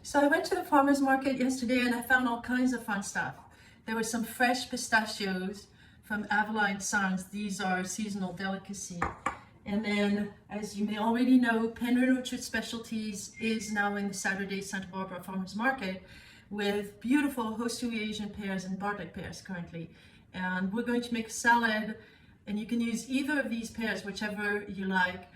So I went to the farmer's market yesterday and I found all kinds of fun stuff. There were some fresh pistachios from Avalon Sons. These are seasonal delicacy. And then, as you may already know, Penryn Orchard Specialties is now in the Saturday Santa Barbara Farmers Market with beautiful Hosui Asian pears and Bartlett pears currently. And we're going to make a salad, and you can use either of these pears, whichever you like.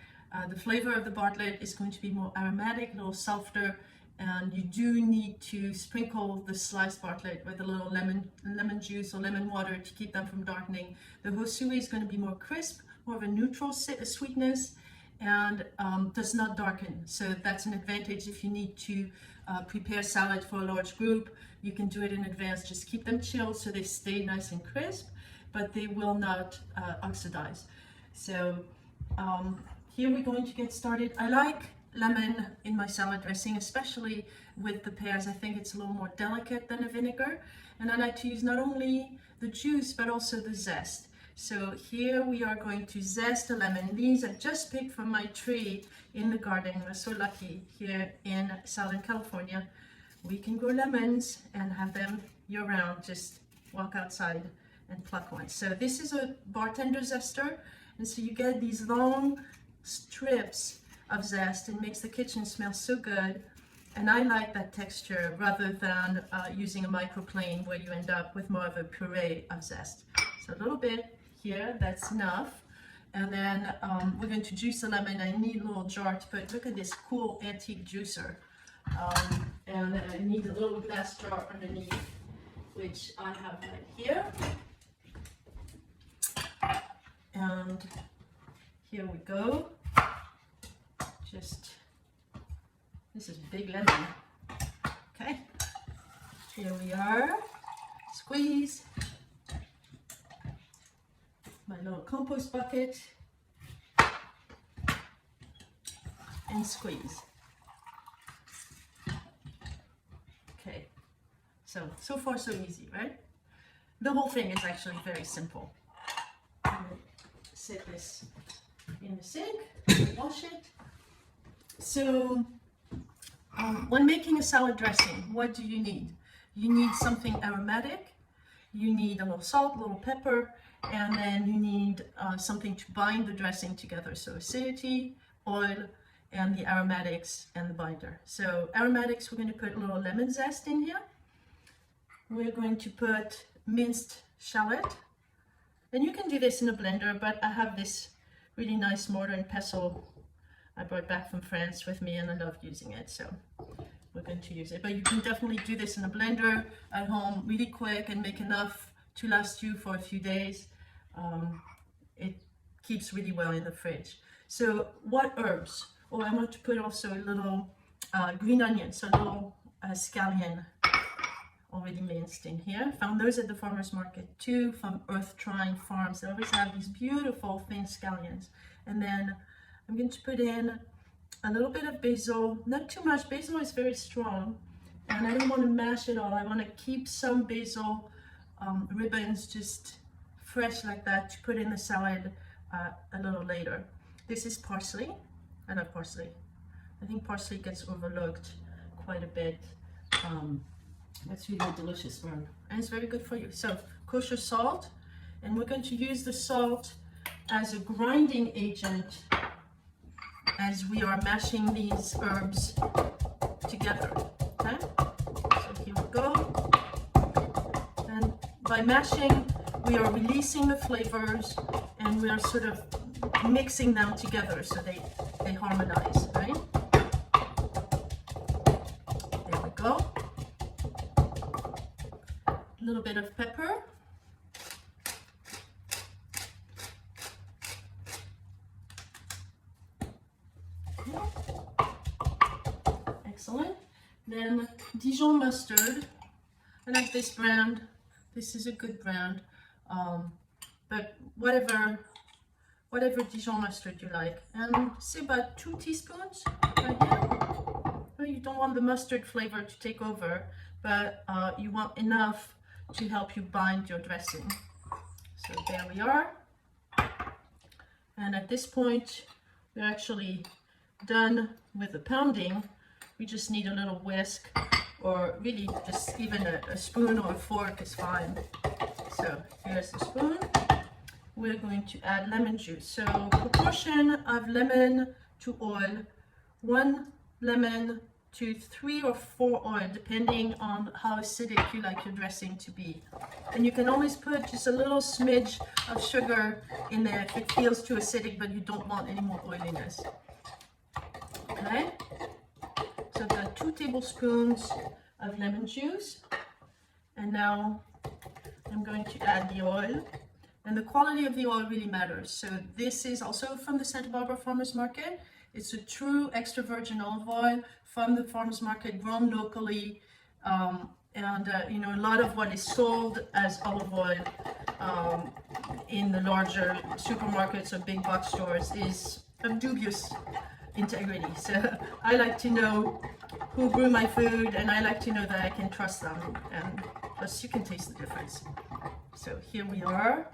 The flavor of the Bartlett is going to be more aromatic, a little softer, and you do need to sprinkle the sliced Bartlett with a little lemon juice or lemon water to keep them from darkening. The Hosui is going to be more crisp, more of a neutral sweetness, and does not darken. So that's an advantage if you need to prepare salad for a large group. You can do it in advance. Just keep them chilled so they stay nice and crisp, but they will not oxidize. So here we're going to get started. I like lemon in my salad dressing, especially with the pears. I think it's a little more delicate than a vinegar. And I like to use not only the juice, but also the zest. So here we are going to zest a lemon. These I just picked from my tree in the garden. We're so lucky here in Southern California. We can grow lemons and have them year round. Just walk outside and pluck one. So this is a bartender zester. And so you get these long strips of zest. It makes the kitchen smell so good. And I like that texture rather than using a microplane where you end up with more of a puree of zest. So a little bit here, that's enough. And then we're going to juice the lemon. I need a little jar to put, look at this cool antique juicer. And I need a little glass jar underneath, which I have right here. And here we go. This is big lemon. Okay, here we are. Squeeze. My little compost bucket. And squeeze. Okay, so far so easy, right? The whole thing is actually very simple. I'm gonna set this in the sink, wash it. So when making a salad dressing, what do you need? You need something aromatic, you need a little salt, a little pepper, and then you need something to bind the dressing together. So acidity, oil, and the aromatics and the binder. So aromatics, we're going to put a little lemon zest in here. We're going to put minced shallot. And you can do this in a blender, but I have this really nice mortar and pestle I brought back from France with me, and I love using it, so we're going to use it. But you can definitely do this in a blender at home really quick and make enough to last you for a few days. It keeps really well in the fridge. So what herbs? Oh, I want to put also a little green onion, so a little scallion already minced in here. Found those at the farmer's market too, from Earth Trine Farms. They always have these beautiful thin scallions. And then I'm going to put in a little bit of basil, not too much. Basil is very strong, and I don't want to mash it all. I want to keep some basil ribbons just fresh like that to put in the salad a little later. This is parsley. I love parsley. I think parsley gets overlooked quite a bit. That's really a delicious one, and it's very good for you. So kosher salt, and we're going to use the salt as a grinding agent as we are mashing these herbs together. Okay, so here we go. And by mashing, we are releasing the flavors, and we are sort of mixing them together so they harmonize, right? There we go. A little bit of pepper. Excellent. Then Dijon mustard. I like this brand. This is a good brand. But whatever Dijon mustard you like. And say about 2 teaspoons right here. Well, you don't want the mustard flavor to take over, but you want enough to help you bind your dressing. So there we are. And at this point, we're actually done with the pounding. we just need a little whisk, or really just even a spoon or a fork is fine. So here's the spoon. We're going to add lemon juice. So proportion of lemon to oil, 1 lemon to 3 or 4 oil, depending on how acidic you like your dressing to be. And you can always put just a little smidge of sugar in there if it feels too acidic, but you don't want any more oiliness. Okay, so the 2 tablespoons of lemon juice, and now I'm going to add the oil. And the quality of the oil really matters. So this is also from the Santa Barbara Farmers Market. It's a true extra virgin olive oil from the farmers market, grown locally. You know, a lot of what is sold as olive oil in the larger supermarkets or big box stores is of dubious integrity. So I like to know who grew my food, and I like to know that I can trust them, and plus you can taste the difference. So here we are.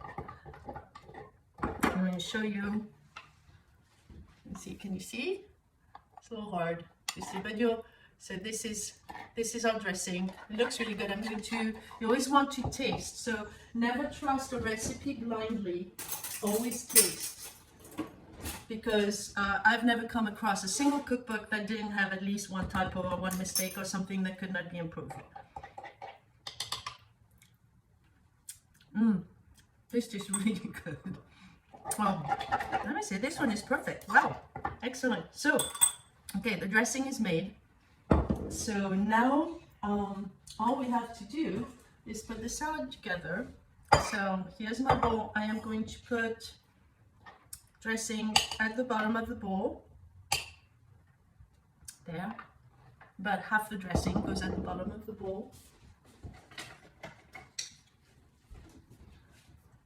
I'm going to show you. Let's see, can you see? It's a little hard to see, but so this is our dressing. It looks really good. You always want to taste. So never trust a recipe blindly. Always taste. Because I've never come across a single cookbook that didn't have at least one typo or one mistake or something that could not be improved. This is really good. Well, let me say, this one is perfect. Wow, excellent. So, okay, the dressing is made. So now all we have to do is put the salad together. So here's my bowl. I am going to put dressing at the bottom of the bowl. There. About half the dressing goes at the bottom of the bowl.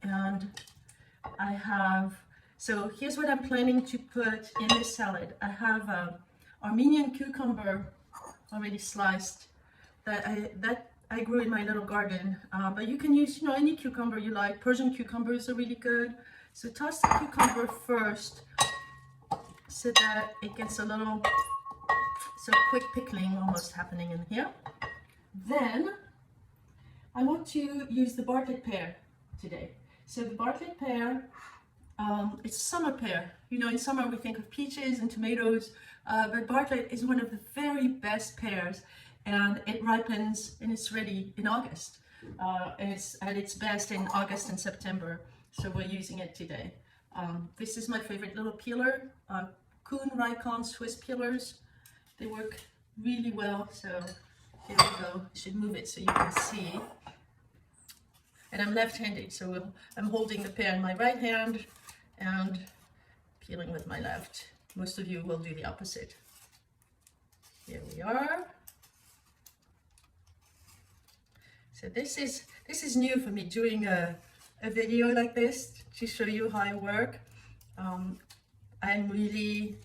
And I have, so here's what I'm planning to put in this salad. I have Armenian cucumber already sliced that I grew in my little garden, but you can use, you know, any cucumber you like. Persian cucumbers are really good. So toss the cucumber first so that it gets a little, so quick pickling almost happening in here. Then I want to use the Bartlett pear today. So the Bartlett pear, it's summer pear. You know, in summer we think of peaches and tomatoes, but Bartlett is one of the very best pears, and it ripens and it's ready in August. And it's at its best in August and September, so we're using it today. This is my favorite little peeler, Kuhn Rikon Swiss peelers. They work really well, so here we go. I should move it so you can see. And I'm left-handed, so I'm holding the pear in my right hand and peeling with my left. Most of you will do the opposite. Here we are. So this is new for me, doing a video like this to show you how I work. I'm really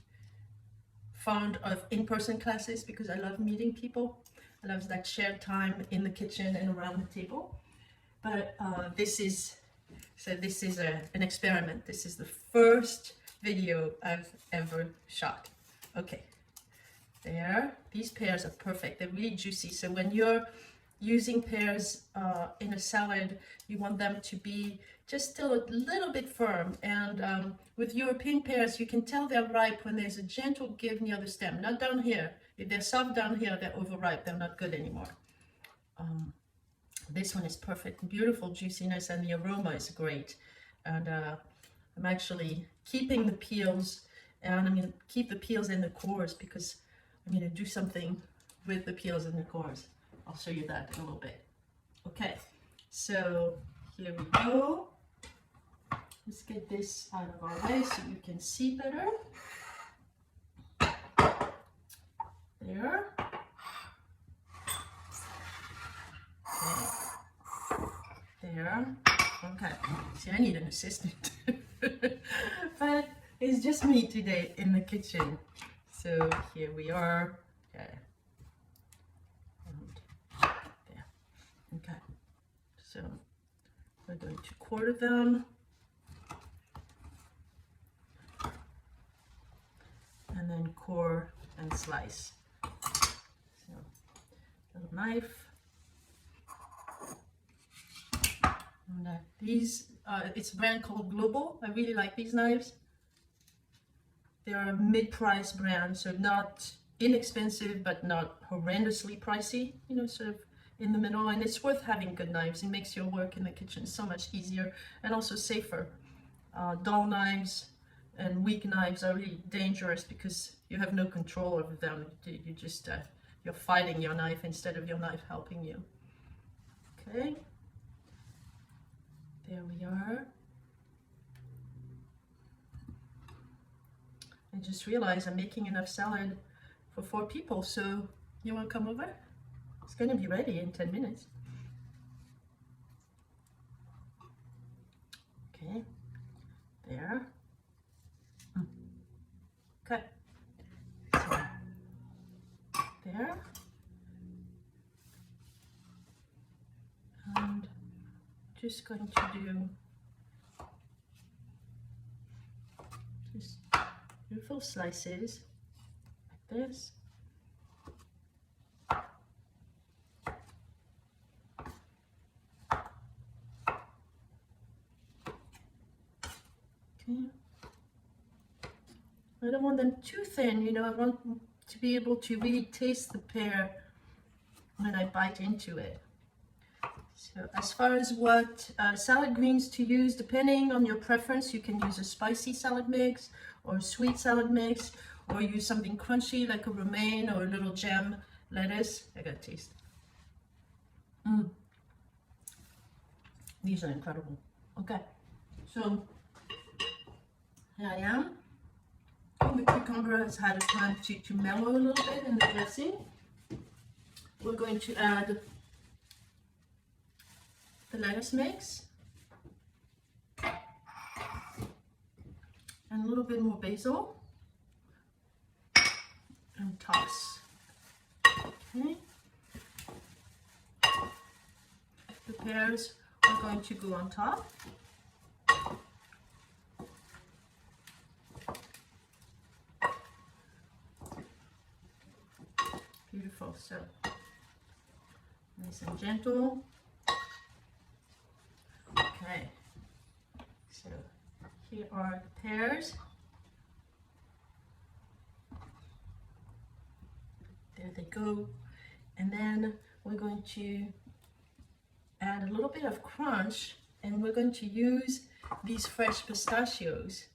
fond of in-person classes because I love meeting people. I love that shared time in the kitchen and around the table. But this is an experiment. This is the first video I've ever shot. Okay, there. These pears are perfect. They're really juicy. So when you're using pears in a salad, you want them to be just still a little bit firm. And with European pears, you can tell they're ripe when there's a gentle give near the stem. Not down here. If they're soft down here, they're overripe. They're not good anymore. This one is perfect, beautiful juiciness, and the aroma is great. And I'm actually keeping the peels, and I'm going to keep the peels in the cores because I'm going to do something with the peels in the cores. I'll show you that in a little bit. Okay, so here we go. Let's get this out of our way so you can see better. There. There. Okay. See, I need an assistant. But it's just me today in the kitchen. So here we are. Okay. And there. Okay. So we're going to quarter them. And then core and slice. knife. And, these, it's a brand called Global. I really like these knives. They are a mid-price brand, so not inexpensive, but not horrendously pricey, you know, sort of in the middle. And it's worth having good knives. It makes your work in the kitchen so much easier and also safer. Dull knives and weak knives are really dangerous because you have no control over them. You just, you're fighting your knife instead of your knife helping you. Okay, there we are. I just realized I'm making enough salad for 4 people, so you want to come over? It's going to be ready in 10 minutes. Okay, there. Okay, so there. And just going to do just beautiful slices like this. Okay. I don't want them too thin, you know, I want to be able to really taste the pear when I bite into it. So as far as what salad greens to use, depending on your preference, you can use a spicy salad mix or a sweet salad mix, or use something crunchy like a romaine or a little gem lettuce. I gotta taste. These are incredible. Okay, so here I am. The cucumber has had a time to mellow a little bit in the dressing. We're going to add the lettuce mix and a little bit more basil and toss. Okay. The pears are going to go on top. Beautiful, so nice and gentle. Okay, so here are the pears. There they go. And then we're going to add a little bit of crunch, and we're going to use these fresh pistachios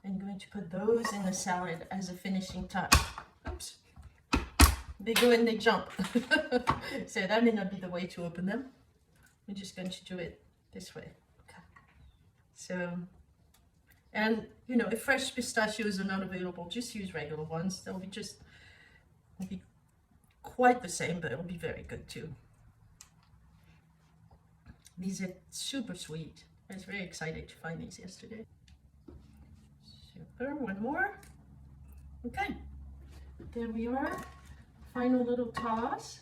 and going to put those in the salad as a finishing touch. Oops. They go and they jump. So that may not be the way to open them. We're just going to do it this way. Okay. So, and you know, if fresh pistachios are not available, just use regular ones. They'll be won't be quite the same, but it'll be very good too. These are super sweet. I was very excited to find these yesterday. Super, one more. Okay, there we are. Final little toss.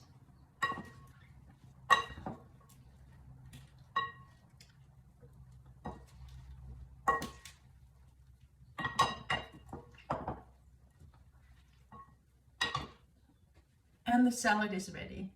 And the salad is ready.